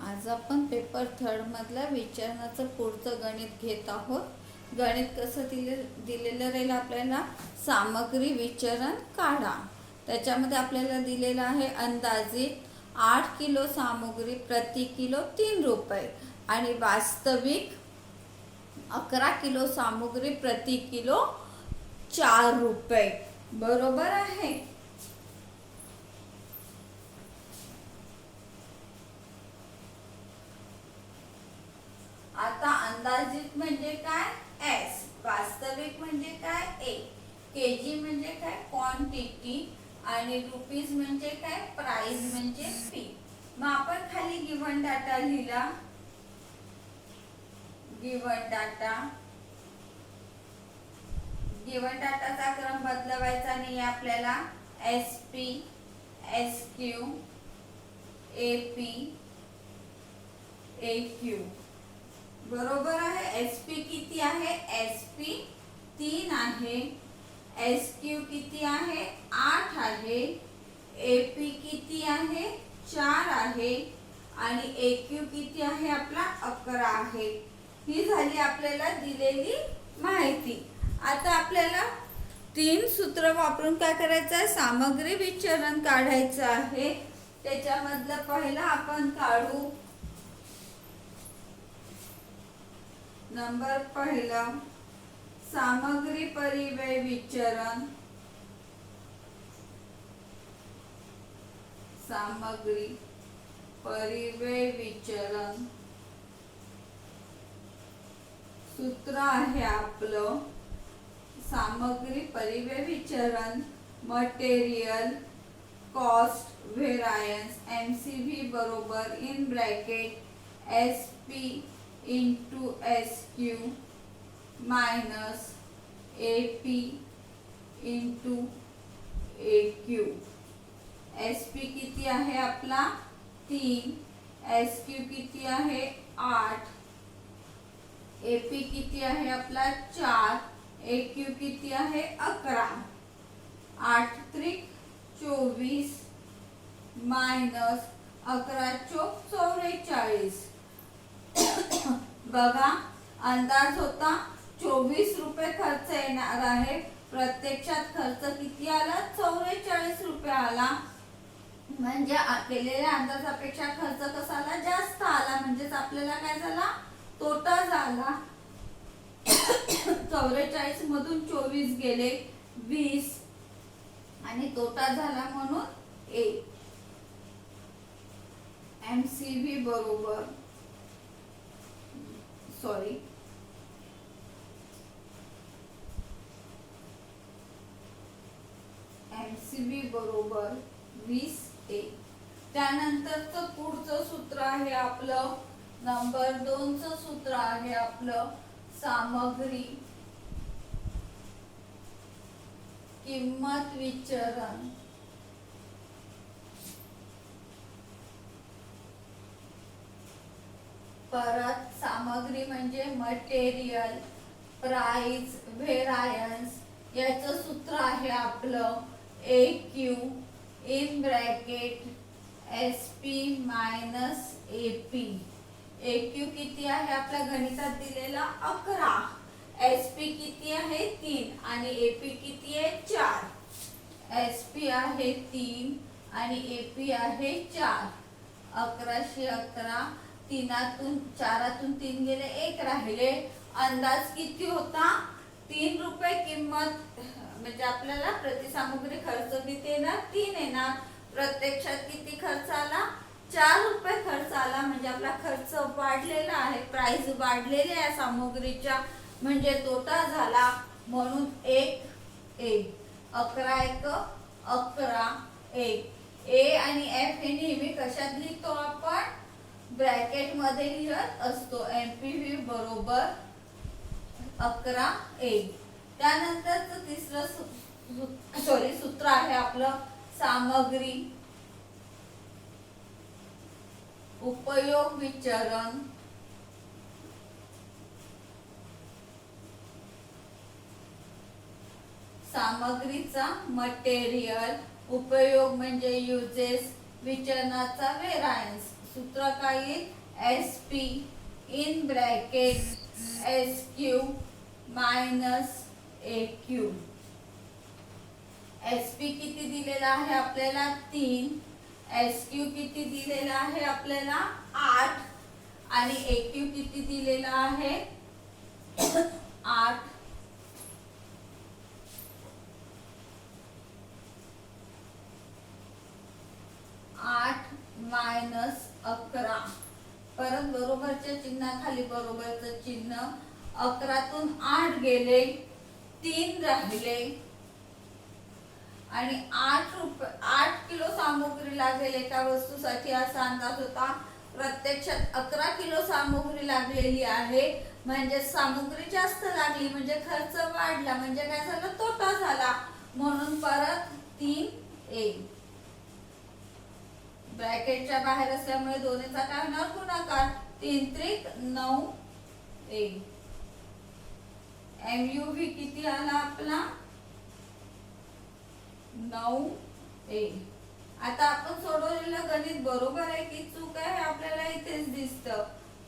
आज आपण पेपर 3 मधल्या विचरणाचं पुढचं गणित घेत आहोत। गणित कसं दिलेलं राहील आपल्याला, सामग्री विचरण काढा। त्याच्यामध्ये आपल्याला दिलेलं आहे अंदाजित 8 किलो सामग्री प्रति किलो 3 रुपये आणि वास्तविक 11 किलो सामग्री प्रति किलो 4 रुपये। बरोबर आहे। आता अंदाजित म्हणजे काय एस, वास्तविक म्हणजे काय ए, केजी म्हणजे काय क्वांटिटी आणि रुपीज म्हणजे काय प्राइस म्हणजे पी। मग आपण खाली गिवन डाटा लिहिला, गिवन डाटाचा क्रम बदलवायचा नाही आपल्याला। S P, S Q, A P, A Q. बरोबर आहे। एस पी किती आहे, एस पी 3 आहे, एस क्यू किती आहे 8 आहे, ए पी किती आहे 4 आहे आणि ए क्यू किती आहे आपला 11 आहे। ही झाली आपल्याला दिलेली माहिती। आता आपल्याला 3 सूत्र वापरून काय करायचं आहे, सामग्री विचरण काढायचं आहे। त्याच्यामधलं पहिलं आपण काढू, नंबर पहिला सामग्री परिव्यय विचरण। सामग्री परिव्यय विचरण सूत्र आहे आपलं, सामग्री परिव्यय विचरण मटेरियल कॉस्ट व्हेरियन्स MCV बरोबर in bracket SP into SQ minus AP into AQ। SP किती आहे आपला 3, SQ किती आहे 8, AP किती आहे आपला 4, AQ किती आहे 11। 8 त्रिक 24 मायनस 11 चोक 44। बघा अंदाज होता 24 रुपये खर्च येणार आहे, प्रत्यक्षात खर्च किती आला 44 रुपये आला। म्हणजे केलेल्या अंदाजापेक्षा खर्च कसा आला, जास्त आला। म्हणजेच आपल्याला काय झाला, तोटा झाला। 44 मधून 24 गेले 20 आणि तोटा झाला म्हणून ए। MCV बरोबर MCV बरोबर 20A। त्यानंतरचं पुढचं सूत्र आहे आपलं, नंबर 2चं सूत्र आहे आपलं, सामग्री किंमत विचरण। परत सामग्री म्हणजे मटेरियल प्राइस व्हेरियन्स, याचं सूत्र आहे आपलं AQ in bracket SP minus AP। AQ किती आहे आपल्या गणितात दिलेला 11, SP किती आहे 3 आणि AP किती आहे 4। SP आहे 3 आणि AP आहे 4। 1111, 4तून 3 गेले 1 राहिले। अंदाज किती होता 3 रुपये किंमत, म्हणजे आपल्याला प्रति सामग्री खर्च किती येणार 3 येणार। प्रत्यक्षात किती खर्च आला 4 रुपये खर्च आला। म्हणजे आपला खर्च वाढलेला आहे, प्राइस वाढलेली आहे सामग्रीच्या, म्हणजे तोटा झाला। म्हणून 1 ए, 11 1 11 1। ए आणि एफ हे नेहमी कशात लिहितो आपण, ब्रॅकेट मध्ये लिहत असतो। MPV बरोबर 11A। त्यानंतरचं तिसरं सूत्र आहे आपलं, सामग्री उपयोग विचरण। सामग्रीचा मटेरियल, उपयोग म्हणजे युजेस, विचरणाचा व्हेरियन्स। सूत्र काय येईल, SP in bracket SQ minus AQ. SP किती दिलेला आहे आपल्याला 3, SQ किती दिलेला आहे आपल्याला 8 आणि AQ किती दिलेला आहे 8. 8 मायनस 11. परत बरोबरच्या चिन्हाखाली बरोबरचं चिन्ह. 11तून 8 गेले, 3 राहिले आणि 8 किलो सामग्री लागेल एका वस्तूसाठी असा अंदाज होता. प्रत्यक्षात 11 किलो सामग्री लागलेली आहे. म्हणजे सामग्री जास्त लागली म्हणजे खर्च वाढला, म्हणजे काय झालं, तोटा झाला. म्हणून परत 3A. ब्रॅकेटच्या बाहेर असल्यामुळे दोन्हीचा काय होणार, गुणाकार. 3 त्रिक 9A. MUV किती आला आपला 9A. आता आपण सोडवलेलं गणित बरोबर आहे की चूक आहे आपल्याला इथेच दिसतं.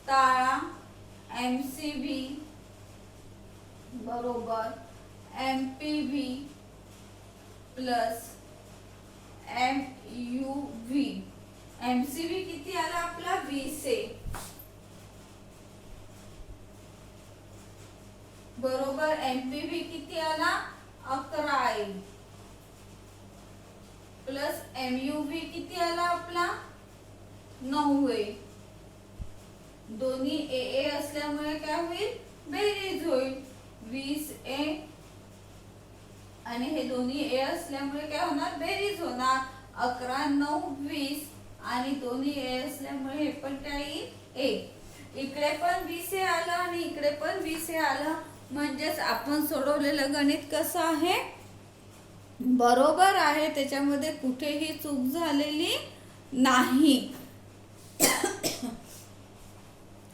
टाळा. MCV बरोबर MPV प्लस MUV. MCV किती आला आपला 20A बरोबर MPV किती आला 11A प्लस MUV किती आला आपला 9A. दोन्ही AA असल्यामुळे काय होईल, बेरीज होईल. 20A आणि हे दोन्ही A असल्यामुळे काय होणार, बेरीज होणार. 11 9 20 आणि दोन्ही A असल्यामुळे हे पण काय येईल A. इकडे पण 20A आलं आणि इकडे पण 20A आलं. म्हणजेच आपण सोडवलेलं गणित कसं आहे, बरोबर आहे. त्याच्यामध्ये कुठेही चूक झालेली नाही.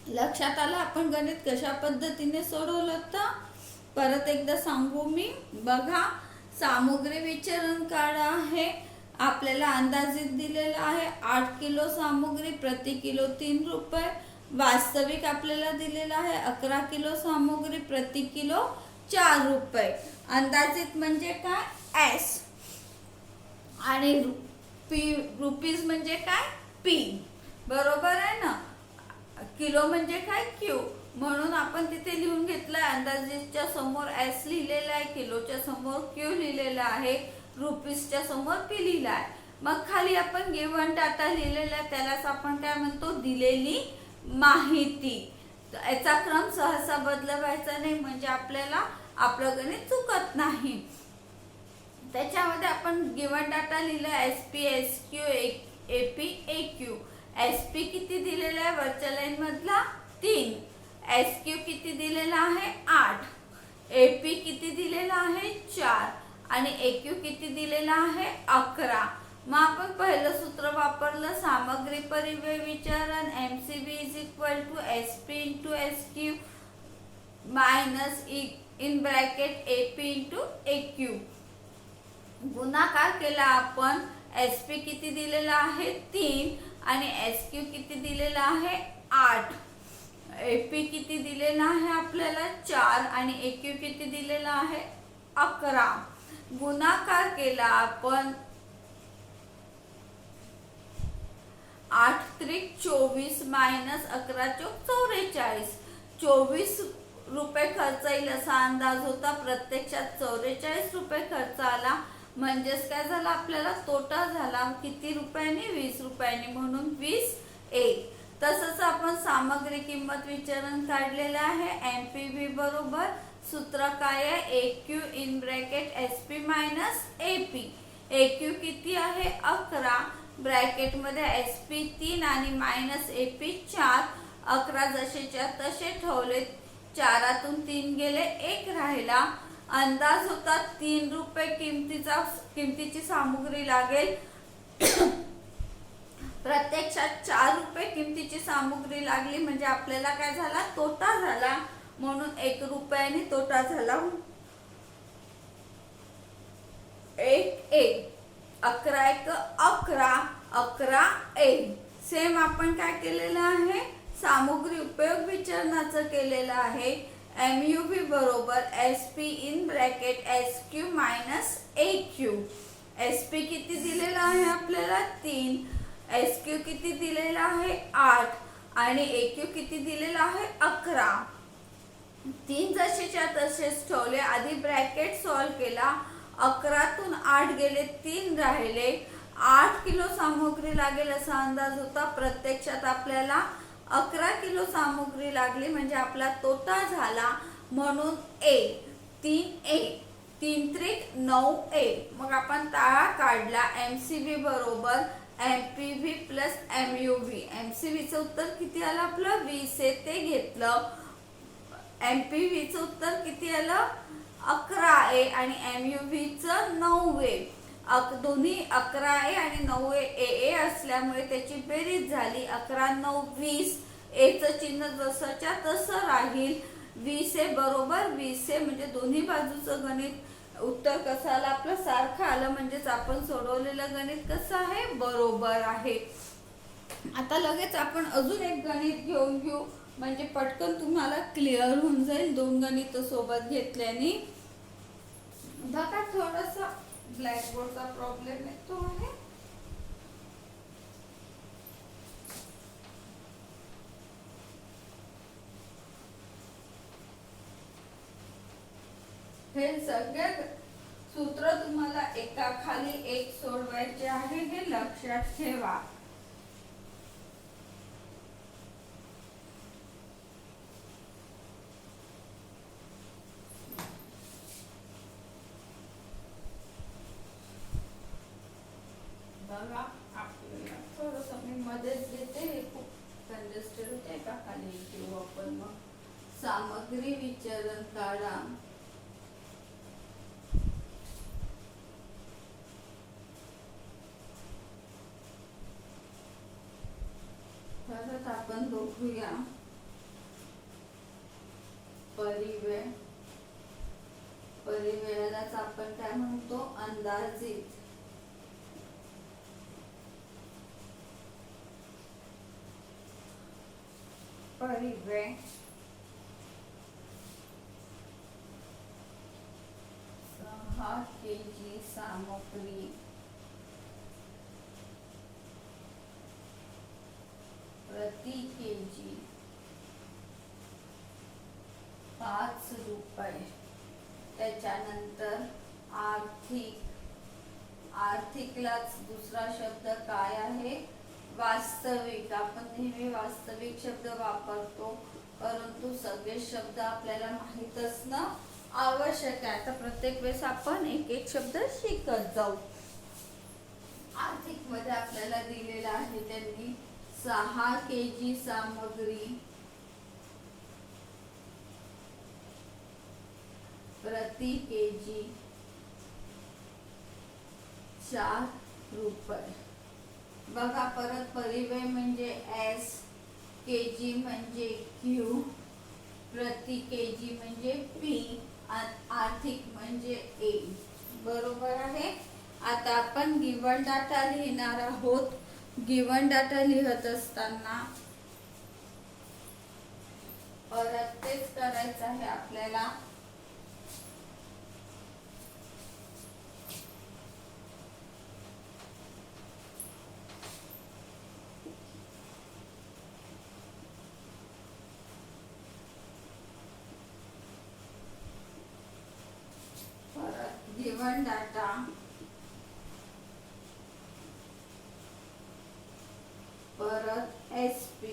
लक्षात आलं आपण गणित कशा पद्धतीने सोडवलं तर. परत एकदा सांगू मी, बघा. सामग्री विचलन काढा आहे. आपल्याला अंदाजित दिलेला आहे 8 किलो सामग्री, प्रति किलो 3 रुपये. वास्तविक आपल्याला दिलेला आहे 11 किलो सामग्री, प्रति किलो 4 रुपये. अंदाजित म्हणजे काय S आणि रुपीज म्हणजे काय P. बरोबर आहे ना. किलो म्हणजे काय Q. म्हणून आपण तिथे लिहून घेतलं. अंदाजितच्या समोर S लिहिलेला आहे, किलोच्या समोर Q लिहिलेला आहे, रुपीजच्या समोर P लिहिला आहे. मग खाली आपण गिव्हन डाटा लिहिलेला आहे, त्यालाच आपण काय म्हणतो, दिलेली माहिती. याचा क्रम सहसा बदलवायचा नाही म्हणजे आपल्याला आपलं गणित चुकत नाही. त्याच्यामध्ये आपण गिव्हन डाटा लिहिला SP SQ AP AQ. SP किती दिलेला आहे वरच्या लाईन मधला 3. SQ किती दिलेला आहे 8. AP किती दिलेला आहे 4 आणि AQ किती दिलेला आहे 11. मग आपण पहिलं सूत्र वापरलं, सामग्री परिव्यय विचलन MCV = SP × SQ minus in bracket AP × AQ. गुणाकार केला आपण. SP किती दिलेला आहे 3 आणि SQ किती दिलेला आहे 8. AP किती दिलेला आहे आपल्याला 4 आणि AQ किती दिलेला आहे 11. गुणाकार केला आपण. 8 त्रिक 24 मायनस 11 चौक 44. 24 रुपये खर्च येईल असा अंदाज होता, प्रत्यक्षात 44 रुपये खर्च आला. म्हणजेच काय झालं, आपल्याला तोटा झाला. किती रुपयांनी 20 रुपयांनी. म्हणून 20A. तसंच आपण सामग्री किंमत विचलन काढलेलं आहे. MPV बरोबर सूत्र काय आहे, AQ in bracket SP minus AP. AQ किती आहे 11, ब्रॅकेट मध्ये SP 3 आणि मायनस AP 4. 11 जसेच्या तसे ठेवले. 4तून 3 गेले, 1 राहिला. अंदाज होता 3 रुपये किमतीची सामग्री लागेल. प्रत्यक्षात 4 रुपये किमतीची सामग्री लागली. म्हणजे आपल्याला काय झाला, तोटा झाला. म्हणून 1 रुपयाने तोटा झाला. 1A. 11 1 11 11A. सेम आपण काय केलेलं आहे, सामुग्री उपयोग विचरणाचं केलेलं आहे. MUV बरोबर SP in bracket SQ minus AQ. SP किती दिलेला आहे आपल्याला 3, SQ किती दिलेला आहे 8 आणि AQ किती दिलेला आहे 11. 3 जसेच्या तसेच ठेवले. आधी ब्रॅकेट सॉल्व केला, 11तून 8 गेले, 3 राहिले. 8 किलो सामग्री लागेल असा अंदाज होता, प्रत्यक्षात आपल्याला 11 किलो सामग्री लागली, म्हणजे आपला तोटा झाला. म्हणून A 3A 3 त्रिक 9A. मग आपण ताळा काढला. MCV बरोबर MPV प्लस MUV. MCV चं उत्तर किती आलं आपलं 20 आहे, ते घेतलं. MPV चं उत्तर किती आलं 11A आणि MUV चं 9A. दोन्ही 11A आणि 9A असल्यामुळे त्याची बेरीज झाली. 11 9 20. A चं चिन्ह जसंच्या तसं राहील. 20A बरोबर 20A, म्हणजे दोन्ही बाजूचं गणित उत्तर कसं आलं आपलं सारखं आलं, म्हणजेच आपण सोडवलेलं गणित कसं आहे बरोबर आहे. आता लगेच आपण अजून एक गणित घेऊन घेऊ, म्हणजे पटकन तुम्हाला क्लिअर होऊन जाईल 2 गणित सोबत घेतल्याने. बघा थोडासा ब्लॅकबोर्डचा प्रॉब्लेम येतो आहे. हे सगळे सूत्र तुम्हाला एका खाली एक सोडवायचे आहे, हे लक्षात ठेवा. बघा आपल्याला थोडंसं मी मध्येच घेते, हे खूप कंजेस्टेड होते. एका खाली घेऊ आपण. मग सामग्री विचरण काढा. परत आपण बघूया परिव्यय. परिव्ययालाच आपण काय म्हणतो अंदाजित. परिव्यय 6 kg सामग्री प्रति kg 5 रुपये. त्याच्यानंतर आर्थिक. आर्थिकलाच दुसरा शब्द काय आहे वास्तविक. आपण नेहमी वास्तविक शब्द वापरतो, परंतु सगळे शब्द आपल्याला माहित असणं आवश्यक आहे. आता प्रत्येक वेळेस आपण एक एक शब्द शिकत जाऊ. आर्थिक मध्ये आपल्याला दिलेला आहे त्यांनी 6 kg सामग्री प्रति kg 4 रुपये. बघा परत परिव्यय म्हणजे S, kg म्हणजे Q, प्रति kg म्हणजे P, आर्थिक म्हणजे A. बरोबर आहे. आता आपण गिवन डाटा लिहिणार आहोत. गिवन डाटा लिहत असताना परत तेच करायचं आहे आपल्याला. परत गिवन डाटा परत SP,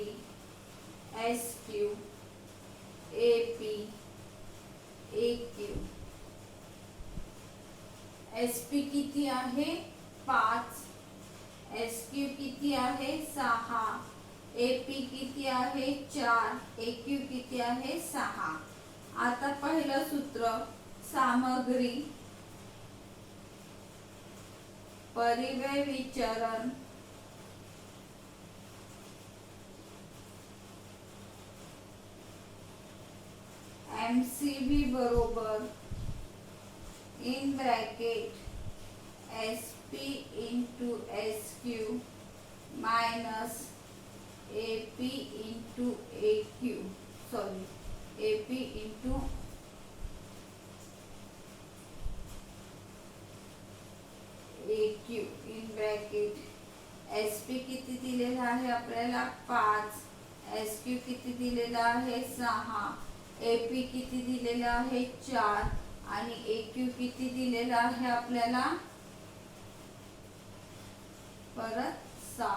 SQ, AP, AQ. SP किती आहे 5, SQ किती आहे 6, AP किती आहे 4, AQ किती आहे 6. आता पहिलं सूत्र सामग्री परिव्यय विचरण MCV बरोबर in bracket SP into SQ minus AP into AQ, sorry, AP into AQ in bracket SP किती दिलेला आहे आपल्याला 5, SQ किती दिलेला आहे 6, AP किती दिलेला आहे 4 आणि AQ किती दिलेला आहे आपल्याला परत 6.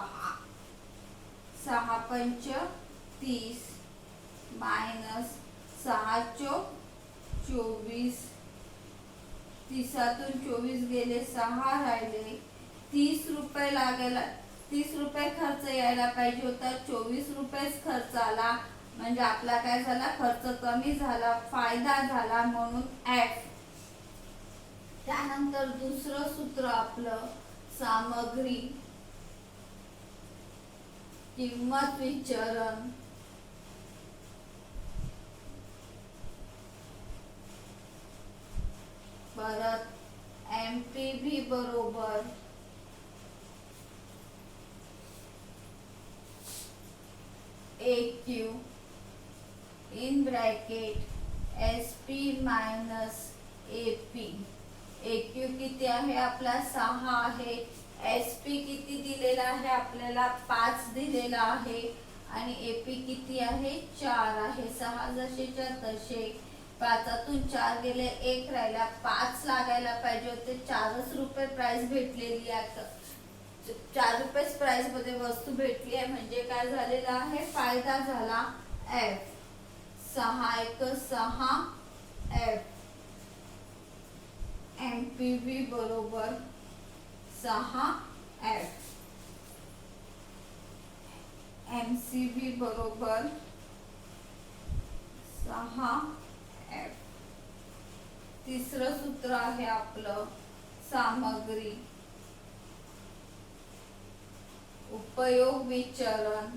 6 पंच 30 मायनस 6 चोक 24, 30तून 24 गेले 6 राहिले, 30 रुपये लागायला 30 रुपये खर्च यायला पाहिजे होता, 24 रुपयेच खर्च आला. म्हणजे आपला काय झाला खर्च कमी झाला, फायदा झाला म्हणून F. त्यानंतर दुसरं सूत्र आपलं सामग्री किंमत विचरण परत MPV बरोबर AQ in bracket SP minus AP. AQ किती आहे आपला 6 आहे, SP किती दिलेला आहे आपल्याला 5 दिलेला आहे आणि AP किती आहे 4 आहे. 6 जसेच्या तसे, 5तून 4 गेले 1 राहिला, 5 लागायला पाहिजे होते, 4च रुपये प्राइस भेटलेली आहे. 4 रुपये प्राइस मध्ये वस्तू भेटली आहे म्हणजे काय झालेला आहे फायदा झाला. F 6 1 6 F. MPV बरोबर 6 F. MCV बरोबर 6 F. तिसरं सूत्र आहे आपलं सामग्री उपयोग विचरण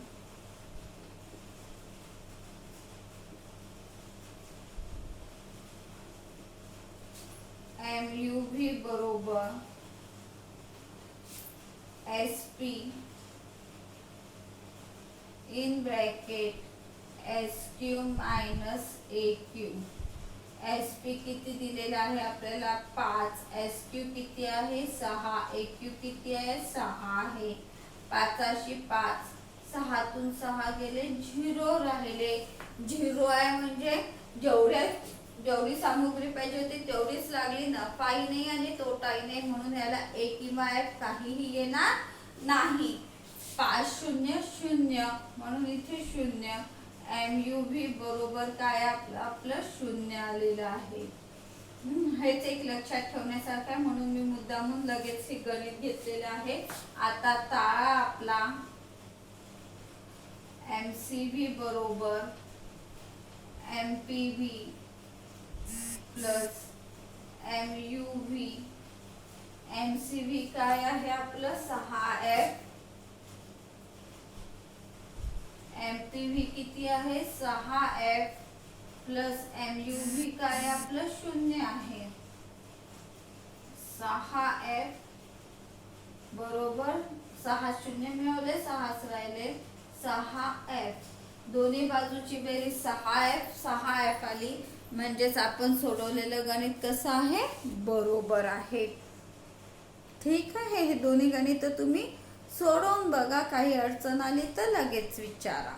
MUV बरोबर SP in bracket SQ minus AQ. SP किती दिलेला आहे आपल्याला 5, SQ किती आहे 6, AQ किती आहे 6 आहे. 5शी 5, 6तून 6 गेले 0 राहिले. 0 आहे म्हणजे जेवढी सामग्री पाहिजे होती तेवढीच लागली, नफाही नाही आणि तोटाही नाही म्हणून याला A किंवा F काहीही येणार नाही. 5 0 0 म्हणून इथे 0. MUV बरोबर काय आपलं 0 आलेलं आहे. हेच एक लक्षात ठेवण्यासारखं आहे म्हणून मी मुद्दामून लगेच हे गणित घेतलेलं आहे. आता ताळा आपला MCV बरोबर MPV प्लस MUV. MCV काय आहे आपलं 6F. MPV किती आहे 6F प्लस MUV काय आपलं 0 आहे. 6F बरोबर 6 0 मिळवले, 6च राहिले 6F. दोन्ही बाजूची बेरीज 6F आली म्हणजेच आपण सोडवलेलं गणित कसं आहे बरोबर आहे. ठीक आहे, हे दोन्ही गणित तुम्ही सोडवून बघा, काही अडचण आली तर लगेच विचारा.